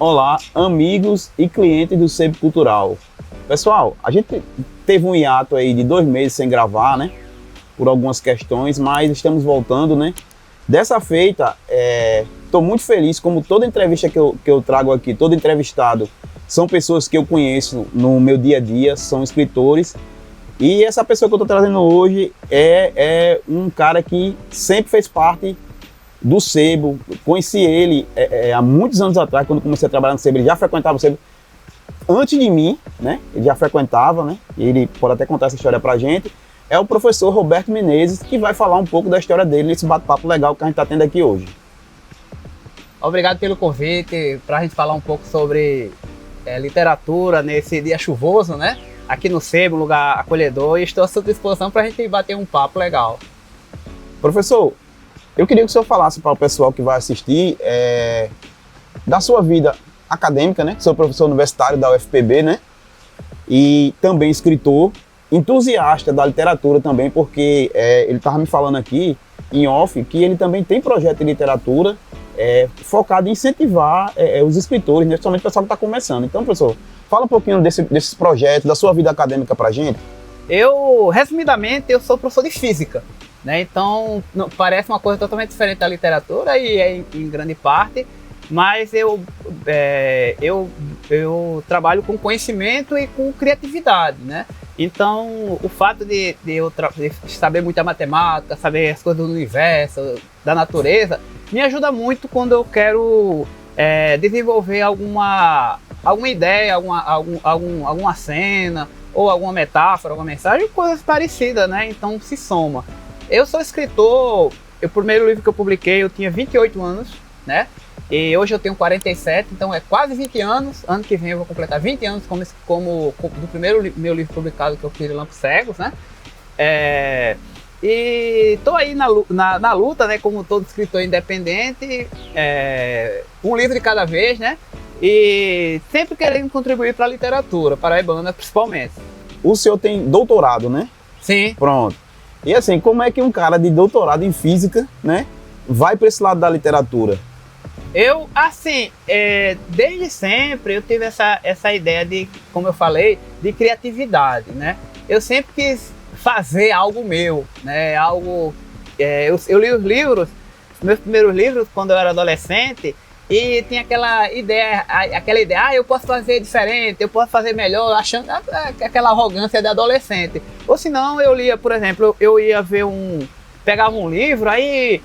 Olá, amigos e clientes do Sebo Cultural. Pessoal, a gente teve um hiato aí de 2 meses sem gravar, né? Por algumas questões, mas estamos voltando, né? Dessa feita, estou muito feliz, como toda entrevista que eu trago aqui, todo entrevistado, são pessoas que eu conheço no meu dia a dia, são escritores. E essa pessoa que eu estou trazendo hoje é um cara que sempre fez parte do Sebo. Conheci ele há muitos anos atrás, quando comecei a trabalhar no Sebo. Ele já frequentava o Sebo antes de mim, né? Ele já frequentava, né? Ele pode até contar essa história pra gente. É o professor Roberto Menezes, que vai falar um pouco da história dele nesse bate-papo legal que a gente está tendo aqui hoje. Obrigado pelo convite, para a gente falar um pouco sobre literatura nesse dia chuvoso, né? Aqui no Sebo, um lugar acolhedor, e estou à sua disposição para a gente bater um papo legal. Professor, eu queria que o senhor falasse para o pessoal que vai assistir da sua vida acadêmica, né? Sou professor universitário da UFPB, né? E também escritor, entusiasta da literatura também, porque ele estava me falando aqui, em off, que ele também tem projeto de literatura focado em incentivar os escritores, né? Principalmente o pessoal que está começando. Então, professor, fala um pouquinho desses projetos, da sua vida acadêmica para a gente. Resumidamente, eu sou professor de física, né? Então, parece uma coisa totalmente diferente da literatura e em grande parte, mas eu trabalho com conhecimento e com criatividade, né? Então, o fato de eu saber muita matemática, saber as coisas do universo, da natureza, me ajuda muito quando eu quero desenvolver alguma ideia, alguma cena, ou alguma metáfora, alguma mensagem, coisas parecidas, né? Então se soma. Eu sou escritor, o primeiro livro que eu publiquei eu tinha 28 anos, né? E hoje eu tenho 47, então é quase 20 anos. Ano que vem eu vou completar 20 anos como do primeiro meu livro publicado, que eu fiz Lampos Cegos, né? E tô aí na luta, né? Como todo escritor independente, um livro de cada vez, né? E sempre querendo contribuir para a literatura paraibana, principalmente. O senhor tem doutorado, né? Sim. Pronto. E assim, como é que um cara de doutorado em física, né, vai para esse lado da literatura? Desde sempre eu tive essa ideia de, como eu falei, de criatividade, né? Eu sempre quis fazer algo meu, né? Eu li os livros, meus primeiros livros, quando eu era adolescente, e tinha aquela ideia, eu posso fazer diferente, eu posso fazer melhor, achando aquela arrogância de adolescente. Ou senão eu lia, por exemplo, eu ia ver pegava um livro, aí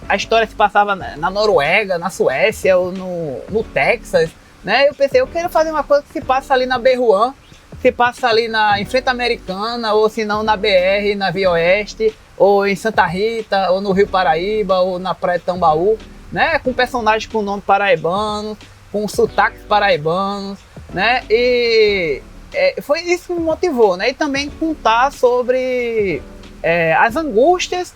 a história se passava na Noruega, na Suécia ou no Texas, né? Eu pensei, eu quero fazer uma coisa que se passa ali na Berruan, se passa ali em frente americana, ou se não na BR, na Via Oeste, ou em Santa Rita, ou no Rio Paraíba, ou na Praia de Tambaú, né? Com personagens com nome paraibano, com sotaques paraibanos, né? E foi isso que me motivou, né? E também contar sobre as angústias,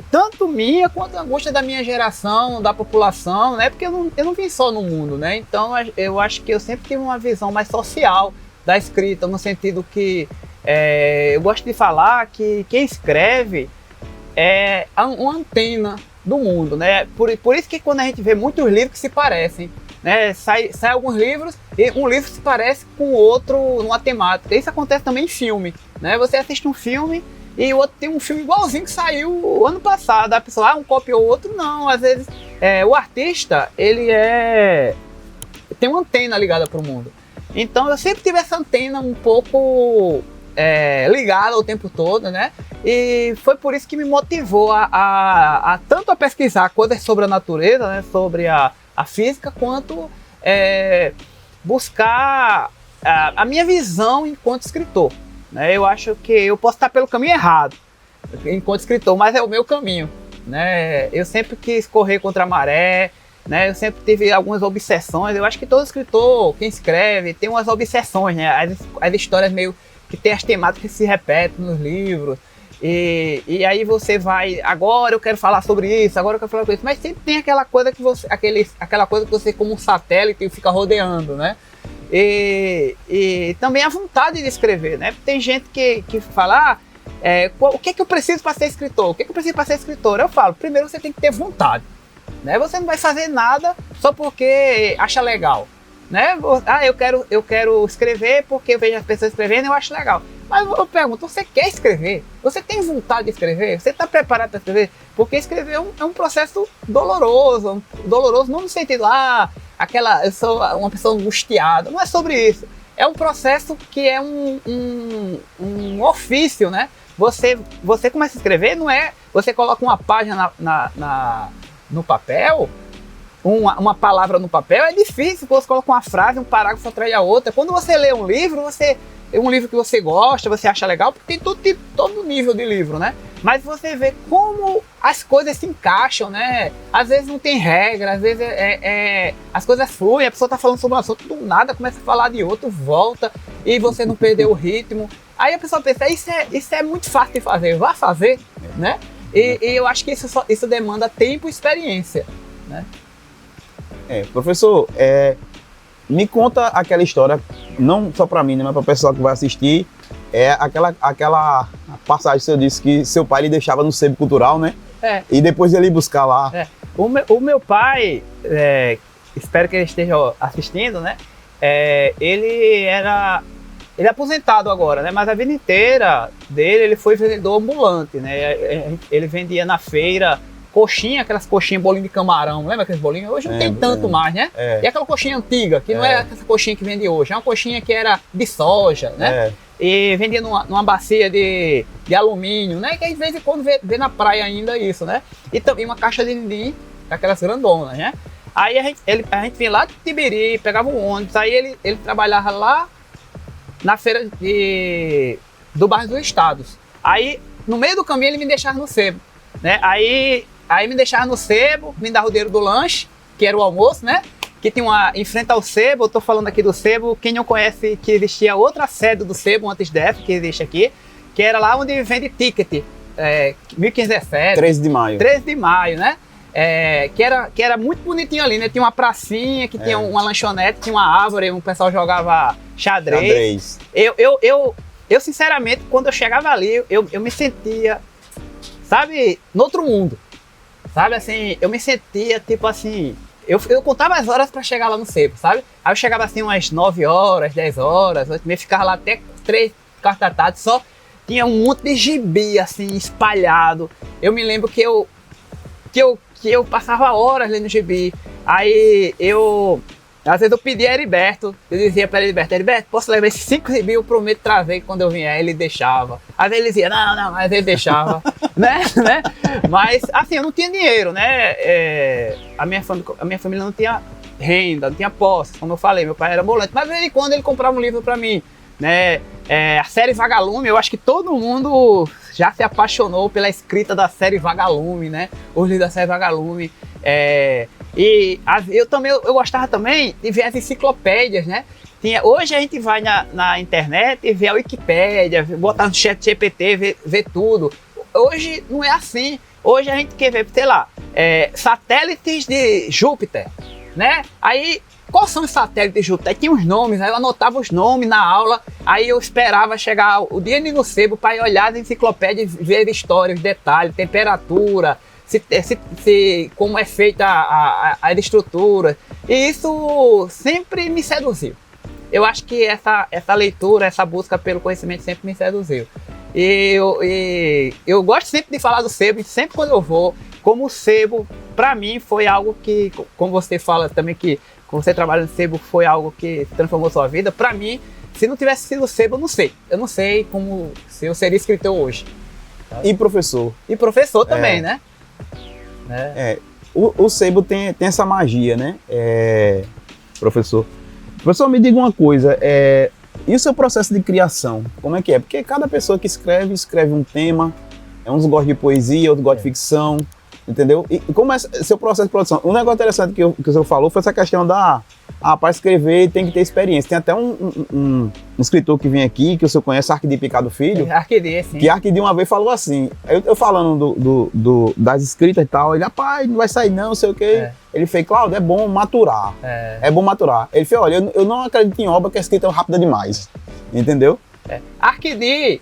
tanto minha quanto a angústia da minha geração, da população, né? Porque eu não vim só no mundo, né? Então eu acho que eu sempre tive uma visão mais social da escrita, no sentido que eu gosto de falar que quem escreve é uma antena do mundo, né? Por isso que quando a gente vê muitos livros que se parecem, né? Sai alguns livros e um livro se parece com o outro numa temática. Isso acontece também em filme, né? Você assiste um filme e o outro tem um filme igualzinho que saiu o ano passado. A pessoa, um copiou o outro. Não, às vezes o artista, ele tem uma antena ligada para o mundo. Então eu sempre tive essa antena um pouco ligada o tempo todo, né? E foi por isso que me motivou tanto a pesquisar coisas sobre a natureza, né? Sobre a física, quanto buscar a minha visão enquanto escritor, né? Eu acho que eu posso estar pelo caminho errado enquanto escritor, mas é o meu caminho, né? Eu sempre quis correr contra a maré, né? Eu sempre tive algumas obsessões. Eu acho que todo escritor, quem escreve, tem umas obsessões, né? As histórias meio que tem as temáticas que se repetem nos livros. E aí você vai, agora eu quero falar sobre isso, agora eu quero falar sobre isso, mas sempre tem aquela coisa que você como um satélite fica rodeando, né? E também a vontade de escrever, né? Tem gente que fala, o que é que eu preciso para ser escritor? O que é que eu preciso para ser escritor? Eu falo, primeiro você tem que ter vontade, né? Você não vai fazer nada só porque acha legal, né? Ah, eu quero escrever porque eu vejo as pessoas escrevendo e eu acho legal. Mas eu pergunto, você quer escrever? Você tem vontade de escrever? Você está preparado para escrever? Porque escrever é um processo doloroso não no sentido, eu sou uma pessoa angustiada, não é sobre isso. É um processo que é um ofício, né? Você começa a escrever, não é... Você coloca uma página no papel, uma palavra no papel, é difícil. Você coloca uma frase, um parágrafo atrás da outra. Quando você lê um livro, é um livro que você gosta, você acha legal, porque tem todo nível de livro, né? Mas você vê como as coisas se encaixam, né? Às vezes não tem regra, às vezes as coisas fluem, a pessoa está falando sobre um assunto, do nada começa a falar de outro, volta, e você não perdeu o ritmo. Aí a pessoa pensa, isso é muito fácil de fazer, vá fazer, né? E eu acho que isso demanda tempo e experiência, né? Professor, me conta aquela história, não só para mim, né, mas para o pessoal que vai assistir, aquela passagem que você disse que seu pai lhe deixava no sebo cultural, né? E depois ele ia buscar lá. O meu pai, espero que ele esteja assistindo, né? Ele é aposentado agora, né? Mas a vida inteira dele, ele foi vendedor ambulante, né? Ele vendia na feira coxinha, aquelas coxinhas, bolinho de camarão, lembra aqueles bolinhos? Hoje não tem tanto mais, né? E aquela coxinha antiga, que não é essa coxinha que vende hoje, é uma coxinha que era de soja, né? E vendia numa bacia de alumínio, né? Que de vez em quando vê na praia ainda isso, né? E também uma caixa de dindim, daquelas grandonas, né? Aí a gente vinha lá de Tibiri, pegava um ônibus, aí ele trabalhava lá na feira do bairro dos Estados. Aí, no meio do caminho, ele me deixava no sebo, né? Aí me deixava no sebo, me dava o dinheiro do lanche, que era o almoço, né? Que tinha em frente ao sebo, eu tô falando aqui do sebo, quem não conhece que existia outra sede do sebo antes dessa, que existe aqui, que era lá onde vende ticket, 1517. 13 de maio. 13 de maio, né? Que era muito bonitinho ali, né? Tinha uma pracinha, que tinha uma lanchonete, tinha uma árvore, o pessoal jogava xadrez. Eu sinceramente, quando eu chegava ali, eu me sentia, sabe, no outro mundo. Sabe, assim, eu me sentia, tipo assim... Eu contava as horas para chegar lá no sebo, sabe? Aí eu chegava assim umas 9 horas, 10 horas, eu ficava lá até 3, 4 da tarde, só tinha um monte de gibi, assim, espalhado. Eu me lembro que eu passava horas lendo gibi. Aí às vezes eu pedia a Heriberto, eu dizia para Heriberto, posso levar esses 5 gibi, eu prometo trazer quando eu vier. Ele deixava. Às vezes ele dizia, não, mas ele deixava, né? Mas assim, eu não tinha dinheiro, né? A minha família não tinha renda, não tinha posse, como eu falei, meu pai era ambulante, mas de vez em quando ele comprava um livro para mim, né? A série Vagalume, eu acho que todo mundo já se apaixonou pela escrita da série Vagalume, né? Os livros da série Vagalume. Eu gostava também de ver as enciclopédias, né? Hoje a gente vai na internet e vê a Wikipédia, botar no chat GPT, ver tudo. Hoje não é assim. Hoje a gente quer ver, sei lá, satélites de Júpiter, né? Aí, quais são os satélites de Júpiter? Aí tinha os nomes, aí eu anotava os nomes na aula, aí eu esperava chegar o dia no sebo para ir olhar as enciclopédias, ver histórias, detalhes, temperatura, como é feita a estrutura. E isso sempre me seduziu. Eu acho que essa leitura, essa busca pelo conhecimento sempre me seduziu. E eu gosto sempre de falar do sebo, sempre quando eu vou, como o sebo, para mim, foi algo que, como você fala também, que quando você trabalha no sebo foi algo que transformou sua vida. Para mim, se não tivesse sido o sebo, eu não sei. Eu não sei se eu seria escritor hoje. Sabe? E professor? E professor também, né? O sebo tem essa magia, né? Professor, me diga uma coisa, e o seu processo de criação, como é que é? Porque cada pessoa que escreve um tema, uns gostam de poesia, outros gostam de ficção, entendeu? E como é seu processo de produção? Um negócio interessante que o senhor falou foi essa questão para escrever tem que ter experiência. Tem até um escritor que vem aqui, que o senhor conhece, Arquidi Picado Filho. Arquidi, sim. Que Arquidi uma vez falou assim, eu falando das escritas e tal, ele, rapaz, não vai sair não sei o quê. Ele fez, Cláudio, é bom maturar. É bom maturar. Ele fez, olha, eu não acredito em obra que a escrita é rápida demais. Entendeu? Arquidi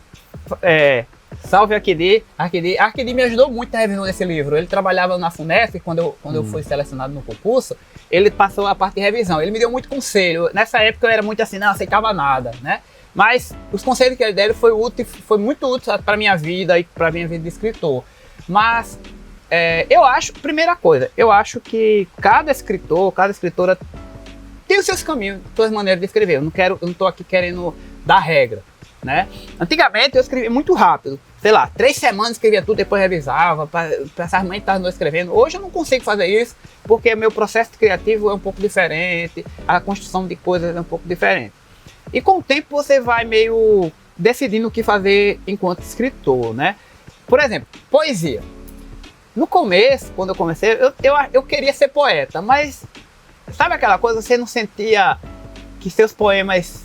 Salve Arquidi. Arquidi me ajudou muito a revisão desse livro. Ele trabalhava na FUNESP, quando eu fui selecionado no concurso, ele passou a parte de revisão. Ele me deu muito conselho. Nessa época eu era muito assim, não aceitava nada, né? Mas os conselhos que ele deu foi muito útil para minha vida e para minha vida de escritor. Mas eu acho, primeira coisa, eu acho que cada escritor, cada escritora tem os seus caminhos, suas maneiras de escrever. Eu não estou aqui querendo dar regra, né? Antigamente eu escrevia muito rápido, sei lá, 3 semanas escrevia tudo, depois revisava, passava muito tarde escrevendo. Hoje eu não consigo fazer isso, porque meu processo criativo é um pouco diferente, a construção de coisas é um pouco diferente. E com o tempo você vai meio decidindo o que fazer enquanto escritor, né? Por exemplo, poesia. No começo, quando eu comecei, eu queria ser poeta, mas sabe aquela coisa, você não sentia que seus poemas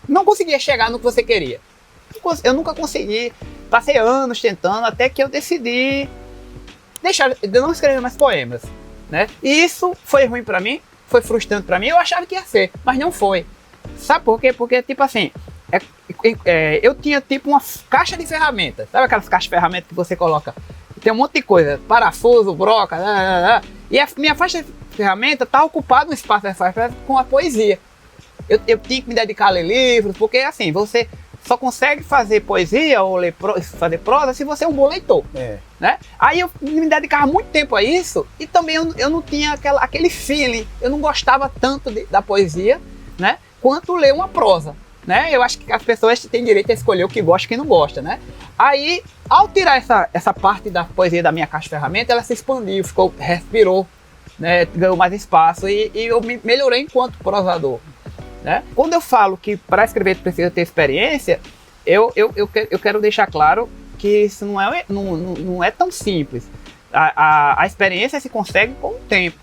não conseguia chegar no que você queria. Eu nunca consegui, passei anos tentando, até que eu decidi deixar de não escrever mais poemas, né? E isso foi ruim pra mim, foi frustrante pra mim, eu achava que ia ser, mas não foi. Sabe por quê? Porque, tipo assim, eu tinha tipo uma caixa de ferramentas, sabe aquelas caixas de ferramentas que você coloca? Tem um monte de coisa, parafuso, broca, e a minha faixa de ferramenta tá ocupada no espaço dessa faixa com a poesia. Eu tinha que me dedicar a ler livros, porque assim, você só consegue fazer poesia ou fazer prosa se você é um bom leitor, né? Aí eu me dedicava muito tempo a isso e também eu não tinha aquele feeling, eu não gostava tanto da poesia, né, quanto ler uma prosa, né? Eu acho que as pessoas têm direito a escolher o que gosta e o que não gosta, né? Aí, ao tirar essa parte da poesia da minha caixa de ferramentas, ela se expandiu, respirou, né, ganhou mais espaço e eu me melhorei enquanto prosador, né? Quando eu falo que para escrever precisa ter experiência, eu quero deixar claro que isso não é tão simples. A experiência se consegue com o tempo.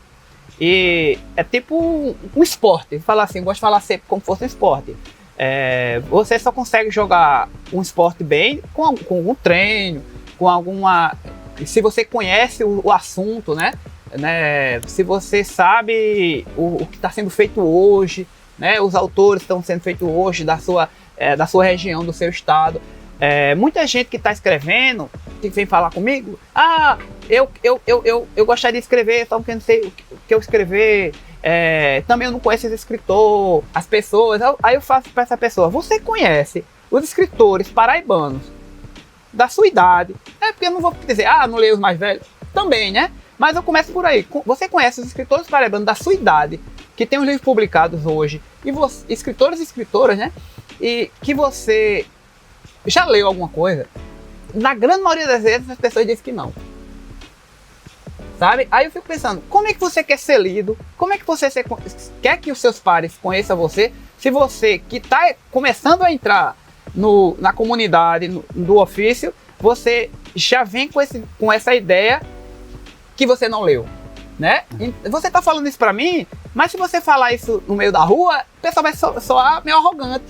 E é tipo um esporte. Falar assim, eu gosto de falar sempre como se fosse um esporte. Você só consegue jogar um esporte bem com algum treino, com alguma... Se você conhece o assunto, né? Se você sabe o que está sendo feito hoje, né? Os autores estão sendo feitos hoje da sua região, do seu estado. Muita gente que está escrevendo, que vem falar comigo, eu gostaria de escrever, só porque eu não sei o que eu escrever, também eu não conheço esse escritor, as pessoas. Aí eu faço para essa pessoa: você conhece os escritores paraibanos da sua idade? Porque eu não vou dizer, não leio os mais velhos, também, né? Mas eu começo por aí. Você conhece os escritores paraibanos da sua idade, que tem os livros publicados hoje, e escritores e escritoras, né? E que você já leu alguma coisa? Na grande maioria das vezes as pessoas dizem que não. Sabe? Aí eu fico pensando, como é que você quer ser lido? Como é que você quer que os seus pares conheçam você? Se você que está começando a entrar na comunidade, do ofício, você já vem com essa ideia que você não leu, né? Você está falando isso para mim, mas se você falar isso no meio da rua, o pessoal vai soar meio arrogante.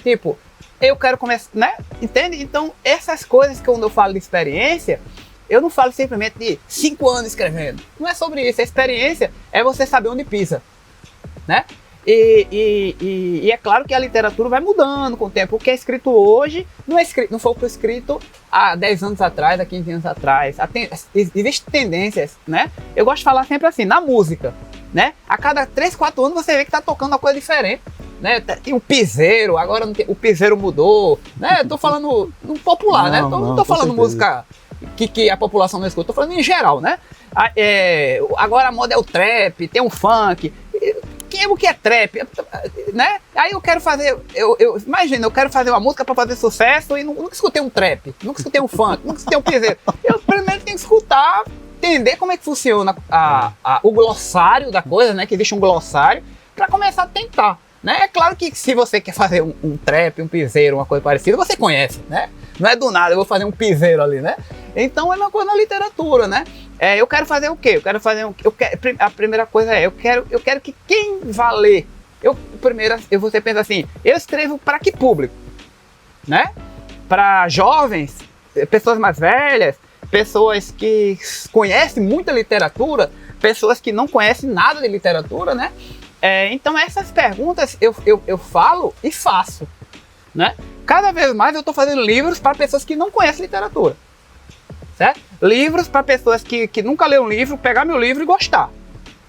Tipo, eu quero começar, né? Entende? Então, essas coisas que quando eu falo de experiência, eu não falo simplesmente de 5 anos escrevendo. Não é sobre isso. A experiência é você saber onde pisa, né? E é claro que a literatura vai mudando com o tempo. O que é escrito hoje não foi o que foi escrito há 10 anos atrás, há 15 anos atrás. Existem tendências, né? Eu gosto de falar sempre assim, na música, né? A cada 3, 4 anos você vê que está tocando uma coisa diferente, né? Tem um piseiro, agora o piseiro mudou, né? Eu tô falando no popular, né? Não tô falando música que a população não escuta, tô falando em geral, né? Agora a moda é o trap, tem um funk. O que é trap, né? Aí eu quero fazer, imagina, eu quero fazer uma música para fazer sucesso e nunca escutei um trap, nunca escutei um funk, nunca escutei um piseiro. Eu primeiro tenho que escutar, entender como é que funciona o glossário da coisa, né? Que existe um glossário, para começar a tentar, né? É claro que se você quer fazer um trap, um piseiro, uma coisa parecida, você conhece, né? Não é do nada, eu vou fazer um piseiro ali, né? Então é uma coisa na literatura, né? Eu quero fazer o quê? A primeira coisa eu quero que quem vá ler, você pensa assim, eu escrevo para que público, né? Para jovens, pessoas mais velhas, pessoas que conhecem muita literatura, pessoas que não conhecem nada de literatura, né? Então essas perguntas eu falo e faço, né? cada vez mais eu estou fazendo livros para pessoas que não conhecem literatura, certo? Livros para pessoas que nunca leram um livro, pegar meu livro e gostar,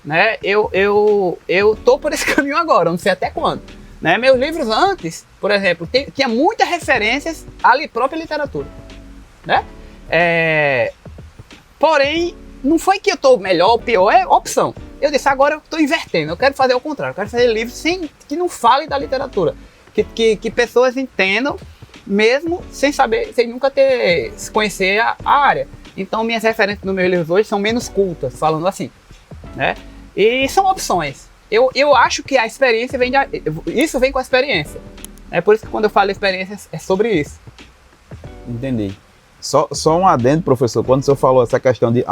né? Eu tô por esse caminho agora, não sei até quando, né? Meus livros antes, por exemplo, tinha muitas referências à própria literatura, né? Porém, não foi que eu estou melhor ou pior, é opção. Eu disse, agora eu estou invertendo, eu quero fazer o contrário, eu quero fazer livros que não falem da literatura, que pessoas entendam, mesmo sem saber, sem nunca se conhecer a área. Então, minhas referências nos meus livros hoje são menos cultas, falando assim, né? E são opções. Eu acho que a experiência isso vem com a experiência. É por isso que quando eu falo experiência, é sobre isso. Entendi. Só um adendo, professor, quando o senhor falou essa questão de,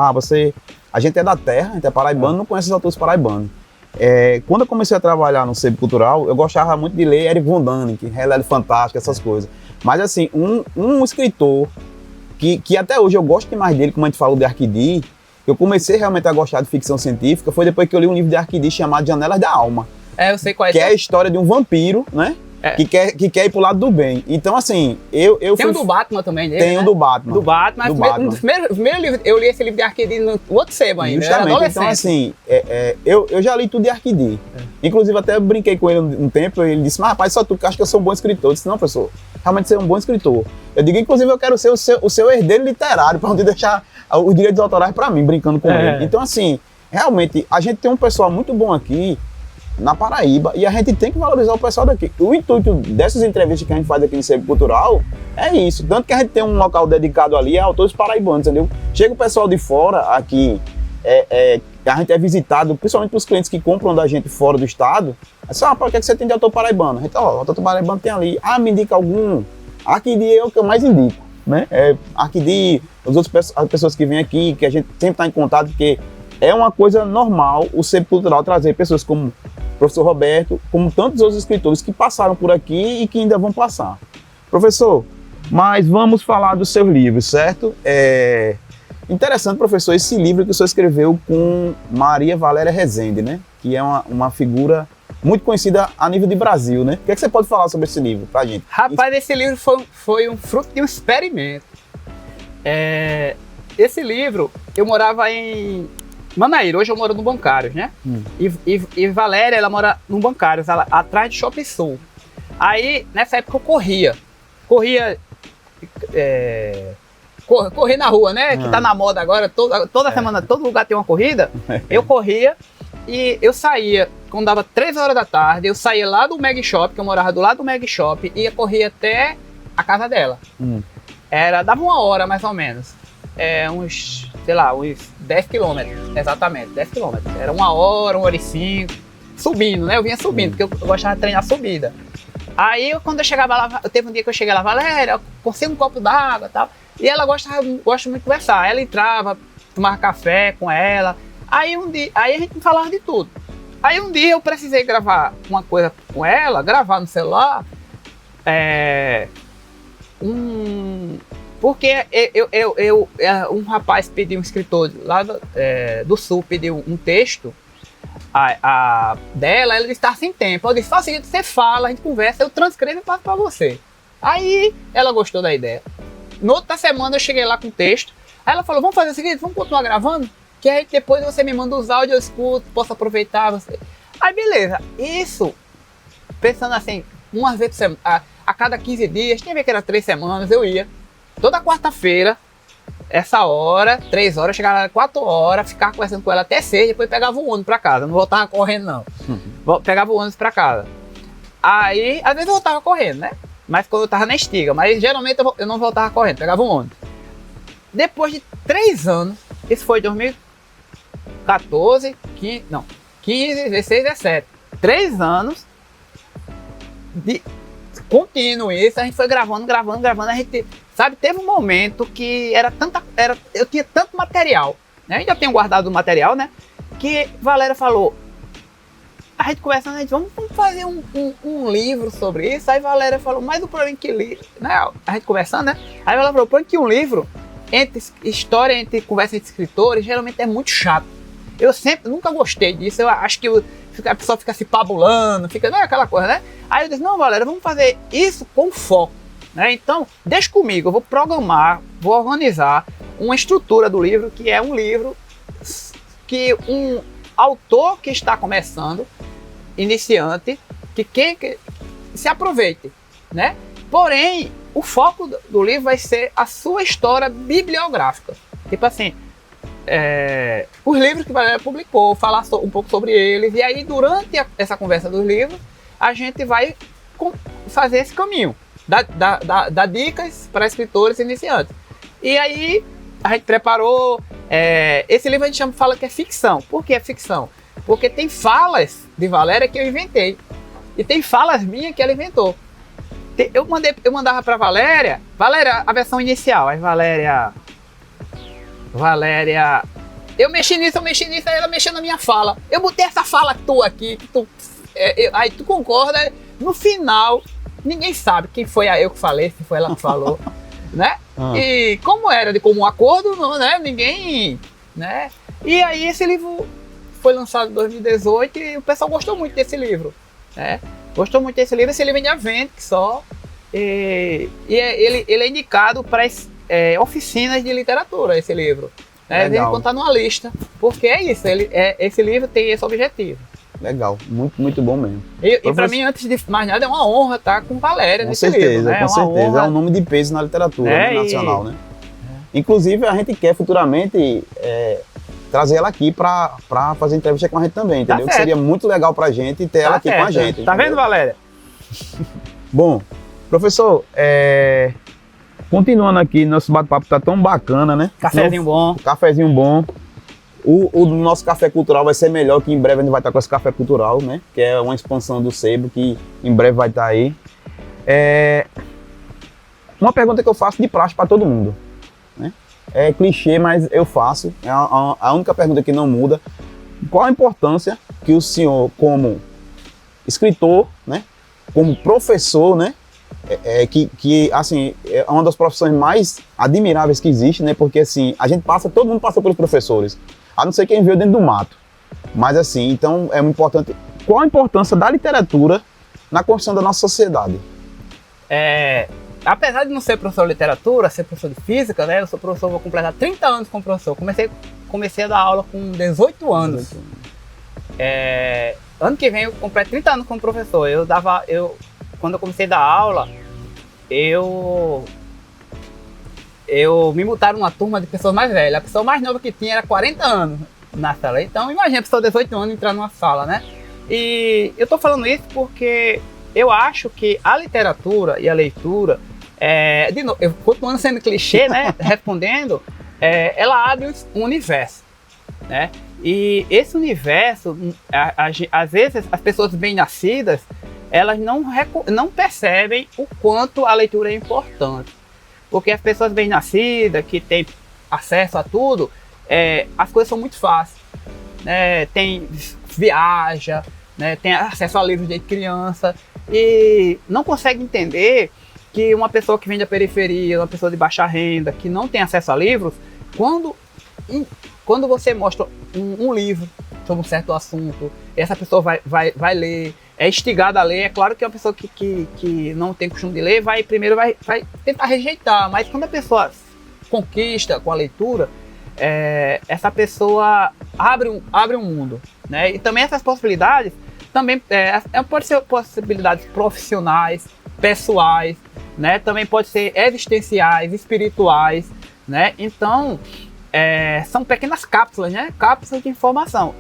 a gente é da terra, a gente é paraibano, não conhece os autores paraibanos. Quando eu comecei a trabalhar no Centro Cultural, eu gostava muito de ler Eric von Däniken, Realidade Fantástica, essas coisas. Mas assim, um escritor que até hoje eu gosto demais dele, como a gente falou de Arquidi, eu comecei realmente a gostar de ficção científica, foi depois que eu li um livro de Arquidi chamado Janelas da Alma. Eu sei qual é. Que é a história de um vampiro, né? Que quer ir pro lado do bem. Então, assim, tem o do Batman também, dele, tem, né? Do Batman. Do Batman. Um dos primeiros livros, eu li esse livro de Arquidi no outro sebo ainda. Justamente. Então, assim, eu já li tudo de Arquidi. Inclusive, até eu brinquei com ele um tempo, e ele disse, mas rapaz, só tu que acha que eu sou um bom escritor. Eu disse, não, professor, realmente você é um bom escritor. Eu digo, inclusive, eu quero ser o seu herdeiro literário, para onde deixar os direitos autorais para mim, brincando com ele. Então, assim, realmente, a gente tem um pessoal muito bom aqui, na Paraíba, e a gente tem que valorizar o pessoal daqui. O intuito dessas entrevistas que a gente faz aqui no Centro Cultural é isso, tanto que a gente tem um local dedicado ali a autores paraibanos, entendeu? Chega o pessoal de fora aqui, a gente é visitado, principalmente para os clientes que compram da gente fora do estado, assim, o que você tem de autor paraibano? A gente, o autor paraibano tem ali, me indica algum, Arquidi é o que eu mais indico, né? Arquidi, as pessoas que vêm aqui, que a gente sempre está em contato, porque é uma coisa normal o Centro Cultural trazer pessoas como o professor Roberto, como tantos outros escritores que passaram por aqui e que ainda vão passar. Professor, mas vamos falar dos seus livros, certo? Interessante, professor, esse livro que o senhor escreveu com Maria Valéria Rezende, né? Que é uma figura muito conhecida a nível de Brasil, né? O que é que você pode falar sobre esse livro pra gente? Rapaz, esse livro foi um fruto de um experimento. Esse livro, eu morava em Manaíra, hoje eu moro no Bancários, né? E Valéria, ela mora no Bancários, atrás de Shopping Sul. Aí, nessa época, eu corria na rua, né? Que tá na moda agora, toda semana, todo lugar tem uma corrida. Eu corria e eu saía, quando dava 3 horas da tarde, eu saía lá do Meg Shop, que eu morava do lado do Meg Shop, e ia correr até a casa dela. Dava 1 hora, mais ou menos. Uns 10 quilômetros, exatamente, 10 quilômetros. Era 1 hora, 1 hora e 5, subindo, né? Eu vinha subindo, porque eu gostava de treinar subida. Aí, quando eu chegava lá, teve um dia que eu cheguei lá, Valéria, consigo um copo d'água e tal. E ela gosta muito de conversar. Ela entrava, tomava café com ela. Aí a gente falava de tudo. Aí um dia eu precisei gravar uma coisa com ela, gravar no celular. Porque um rapaz pediu, um escritor lá do Sul, pediu um texto dela, ela disse, tá sem tempo. Eu disse, faz o seguinte, você fala, a gente conversa, eu transcrevo e passo pra você. Aí ela gostou da ideia. Na outra semana eu cheguei lá com o texto, aí ela falou, vamos fazer o seguinte, vamos continuar gravando? Que aí depois você me manda os áudios, eu escuto, posso aproveitar você. Aí beleza, isso, pensando assim, uma vez por semana, a cada 15 dias, tinha ver que era 3 semanas, eu ia. Toda quarta-feira, essa hora, 3 horas, eu chegava lá 4 horas, ficava conversando com ela até 6, depois pegava o ônibus pra casa, não voltava correndo não. Pegava o ônibus pra casa. Aí, às vezes eu voltava correndo, né? Mas quando eu tava na estiga, mas geralmente eu não voltava correndo, pegava o ônibus. Depois de 3 anos, isso foi 2014, 15, 16, 17. 3 anos de contínuo isso, a gente foi gravando, a gente, sabe, teve um momento que eu tinha tanto material, né? Eu já tenho guardado o material, né? Que Valéria falou, a gente conversando, a gente, vamos fazer um livro sobre isso. Aí Valéria falou, mas o problema é que livro, né? A gente conversando, né? Aí ela falou, o problema é que um livro, entre conversa entre escritores, geralmente é muito chato. Eu nunca gostei disso, eu acho que a pessoa fica se pabulando, não é aquela coisa, né? Aí eu disse, não, Valéria, vamos fazer isso com foco. né? Então, deixa comigo, eu vou programar, vou organizar uma estrutura do livro, que é um livro que um autor que está começando, iniciante, que se aproveite, né? Porém, o foco do livro vai ser a sua história bibliográfica. Tipo assim, os livros que Valéria publicou, falar um pouco sobre eles, e aí durante essa conversa dos livros, a gente vai fazer esse caminho, dar dicas para escritores iniciantes. E aí, a gente preparou, esse livro a gente fala que é ficção. Por que é ficção? Porque tem falas de Valéria que eu inventei, e tem falas minhas que ela inventou. Eu mandava para Valéria, a versão inicial, aí Valéria, eu mexi nisso, aí ela mexeu na minha fala. Eu botei essa fala tua aqui, aí tu concorda, no final, ninguém sabe quem foi eu que falei, se foi ela que falou, né? E como era de comum acordo, não, né? Ninguém, né? E aí esse livro foi lançado em 2018 e o pessoal gostou muito desse livro, né? Gostou muito desse livro, esse livro ainda vende só. Ele é indicado para oficinas de literatura, esse livro. Ele contar numa lista, porque é isso, esse livro tem esse objetivo. Legal, muito, muito bom mesmo. E para mim, antes de mais nada, é uma honra estar com Valéria nesse livro. Né? Com certeza, honra. É um nome de peso na literatura nacional, né? Inclusive, a gente quer futuramente trazer ela aqui para fazer entrevista com a gente também, entendeu? Que seria muito legal para a gente ter ela aqui com a gente. Tá vendo, Valéria? Bom, professor, continuando aqui, nosso bate-papo tá tão bacana, né? Cafézinho bom. Cafézinho bom. O nosso café cultural vai ser melhor, que em breve a gente vai estar com esse café cultural, né? Que é uma expansão do Sebo, que em breve vai estar aí. Uma pergunta que eu faço de praxe para todo mundo, né? É clichê, mas eu faço. É a única pergunta que não muda. Qual a importância que o senhor, como escritor, né? Como professor, né? Que assim, é uma das profissões mais admiráveis que existe, né? Porque assim, todo mundo passa pelos professores, a não ser quem veio dentro do mato. Mas assim, então é muito importante. Qual a importância da literatura na construção da nossa sociedade? Apesar de não ser professor de literatura, ser professor de física, né? Eu sou professor, vou completar 30 anos como professor. Comecei a dar aula com 18 anos. Ano que vem eu completo 30 anos como professor. Quando eu comecei a dar aula, me botaram numa turma de pessoas mais velhas. A pessoa mais nova que tinha era 40 anos na sala. Então imagina a pessoa de 18 anos entrar numa sala, né? E eu tô falando isso porque eu acho que a literatura e a leitura, de novo, eu continuando sendo clichê, né? Respondendo, ela abre um universo, né? E esse universo, às vezes as pessoas bem-nascidas, elas não percebem o quanto a leitura é importante. Porque as pessoas bem-nascidas, que têm acesso a tudo, as coisas são muito fáceis. Né? Viaja, né? Tem acesso a livros desde criança e não consegue entender que uma pessoa que vem da periferia, uma pessoa de baixa renda, que não tem acesso a livros, quando você mostra um livro sobre um certo assunto, essa pessoa vai ler, é instigada a ler. É claro que uma pessoa que não tem costume de ler primeiro vai tentar rejeitar, mas quando a pessoa conquista com a leitura, essa pessoa abre um mundo, né? E também essas possibilidades também pode ser possibilidades profissionais, pessoais, né? Também pode ser existenciais, espirituais, né? Então são pequenas cápsulas, né? Cápsulas de informação.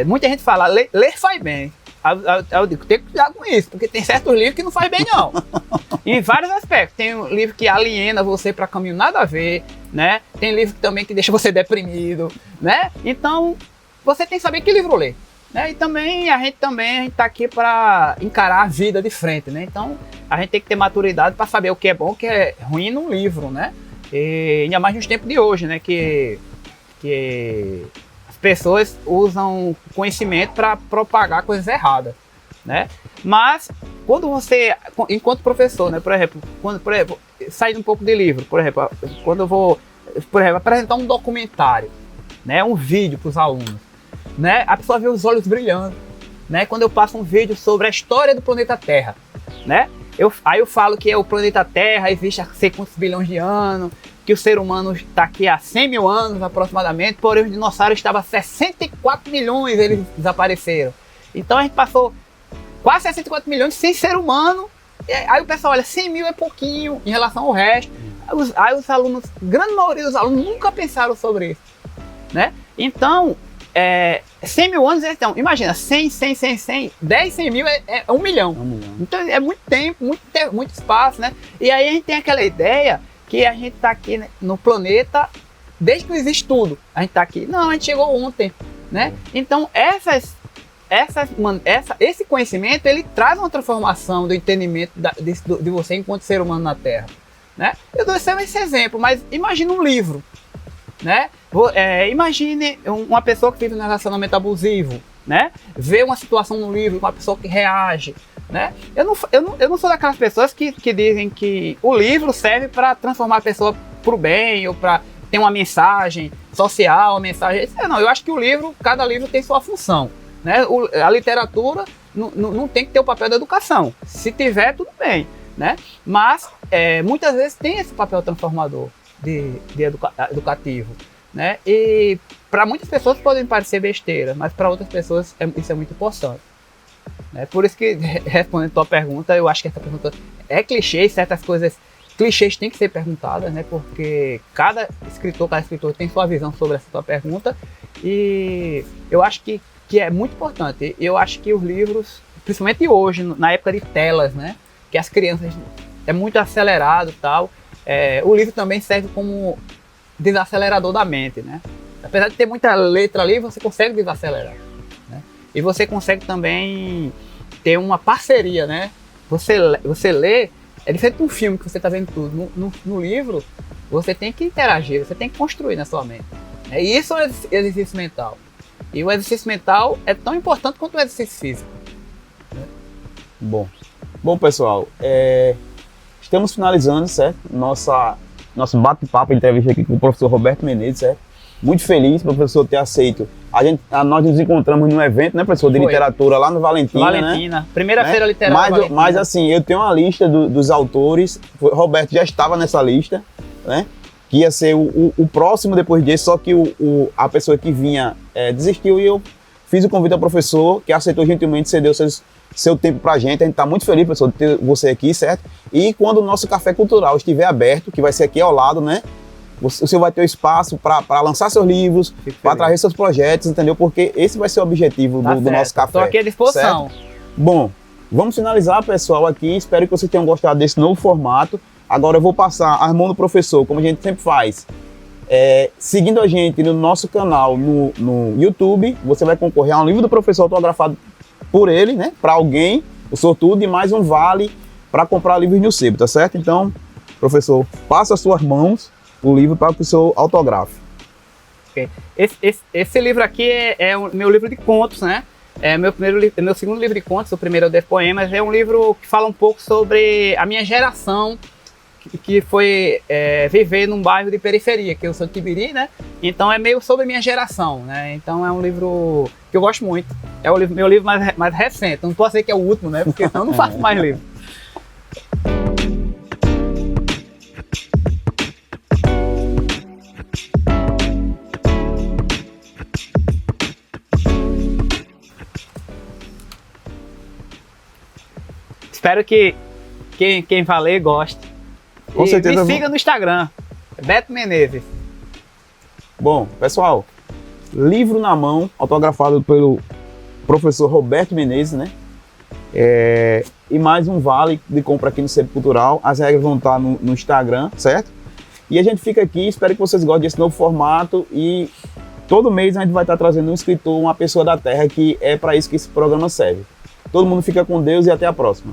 Muita gente fala, ler faz bem. Eu digo, tem que cuidar com isso, porque tem certos livros que não faz bem, não. Em vários aspectos. Tem um livro que aliena você para caminho nada a ver, né? Tem livro também que deixa você deprimido, né? Então, você tem que saber que livro ler, né? E também a gente tá aqui para encarar a vida de frente, né? Então, a gente tem que ter maturidade para saber o que é bom, o que é ruim num livro, né? E ainda mais nos tempos de hoje, né? Que as pessoas usam conhecimento para propagar coisas erradas, né? Mas quando você, enquanto professor, né? Por exemplo, saindo um pouco de livro, por exemplo, quando eu vou, apresentar um documentário, né? Um vídeo para os alunos, né? A pessoa vê os olhos brilhando, né? Quando eu passo um vídeo sobre a história do planeta Terra, né? Aí eu falo que o planeta Terra existe há sei quantos bilhões de anos, que o ser humano está aqui há 100 mil anos aproximadamente, porém os dinossauros estavam há 64 milhões, eles desapareceram. Então a gente passou quase 64 milhões sem ser humano. Aí o pessoal olha, 100 mil é pouquinho em relação ao resto. Aí os alunos, grande maioria dos alunos nunca pensaram sobre isso, né? Então, 100 mil anos, então, imagina, 100, 10, 100 mil é 1 milhão. Então é muito tempo, muito espaço, né? E aí a gente tem aquela ideia que a gente está aqui, né, no planeta desde que existe tudo. A gente está aqui, não, a gente chegou ontem, né? Então esse conhecimento, ele traz uma transformação do entendimento de você enquanto ser humano na Terra, né? Eu dou esse exemplo, mas imagine um livro, né? Imagine uma pessoa que vive um relacionamento abusivo, né? Vê uma situação no livro, uma pessoa que reage, né? Eu não sou daquelas pessoas que dizem que o livro serve para transformar a pessoa para o bem ou para ter uma mensagem social, uma mensagem... Não, eu acho que cada livro tem sua função, né? A literatura não tem que ter o papel da educação. Se tiver, tudo bem, né? Mas muitas vezes tem esse papel transformador educativo, né? E para muitas pessoas podem parecer besteira, mas para outras pessoas isso é muito importante, né? Por isso que, respondendo a tua pergunta, eu acho que essa pergunta é clichê, certas coisas clichês têm que ser perguntadas, né? Porque cada escritor tem sua visão sobre essa tua pergunta, e eu acho que é muito importante. Eu acho que os livros, principalmente hoje, na época de telas, né? Que as crianças é muito acelerado e tal, o livro também serve como desacelerador da mente, né? Apesar de ter muita letra ali, você consegue desacelerar, né? E você consegue também ter uma parceria, né? Você lê, é diferente de um filme que você está vendo tudo. No livro, você tem que interagir, você tem que construir na sua mente, né? E isso é um exercício mental. E o exercício mental é tão importante quanto o exercício físico, né? Bom, pessoal, estamos finalizando, certo? Nosso bate-papo, entrevista aqui com o professor Roberto Menezes, certo? Muito feliz pelo professor ter aceito. Nós nos encontramos num evento, né, professor, de literatura lá no Valentina, né? Primeira feira literária Valentina. Mas assim, eu tenho uma lista dos autores, Roberto já estava nessa lista, né? Que ia ser o próximo depois desse, só que a pessoa que vinha desistiu, e eu fiz o convite ao professor, que aceitou gentilmente, cedeu seu tempo pra gente. A gente tá muito feliz, professor, de ter você aqui, certo? E quando o nosso café cultural estiver aberto, que vai ser aqui ao lado, né? O senhor vai ter o espaço para lançar seus livros, para trazer seus projetos, entendeu? Porque esse vai ser o objetivo do nosso café. Estou aqui à disposição. Certo? Bom, vamos finalizar, pessoal, aqui. Espero que vocês tenham gostado desse novo formato. Agora eu vou passar a mão do professor, como a gente sempre faz. Seguindo a gente no nosso canal no YouTube, você vai concorrer a um livro do professor autografado por ele, né? Para alguém, o sortudo, e mais um vale para comprar livros no sebo, tá certo? Então, professor, passa as suas mãos o livro para que o senhor autografe. Okay. Esse livro aqui é o meu livro de contos, né? É meu segundo livro de contos. O primeiro é o The Poemas. É um livro que fala um pouco sobre a minha geração, que foi viver num bairro de periferia, que eu sou de Tibiri, né? Então é meio sobre a minha geração, né? Então é um livro que eu gosto muito. É meu livro mais recente. Não posso dizer que é o último, né? Porque senão eu não faço mais livro. Espero que quem vai ler goste. Com certeza. Me siga no Instagram, Beto Menezes. Bom, pessoal, livro na mão, autografado pelo professor Roberto Menezes, né? E mais um vale de compra aqui no Sebo Cultural. As regras vão estar no Instagram, certo? E a gente fica aqui, espero que vocês gostem desse novo formato, e todo mês a gente vai estar trazendo um escritor, uma pessoa da terra, que é para isso que esse programa serve. Todo mundo fica com Deus e até a próxima.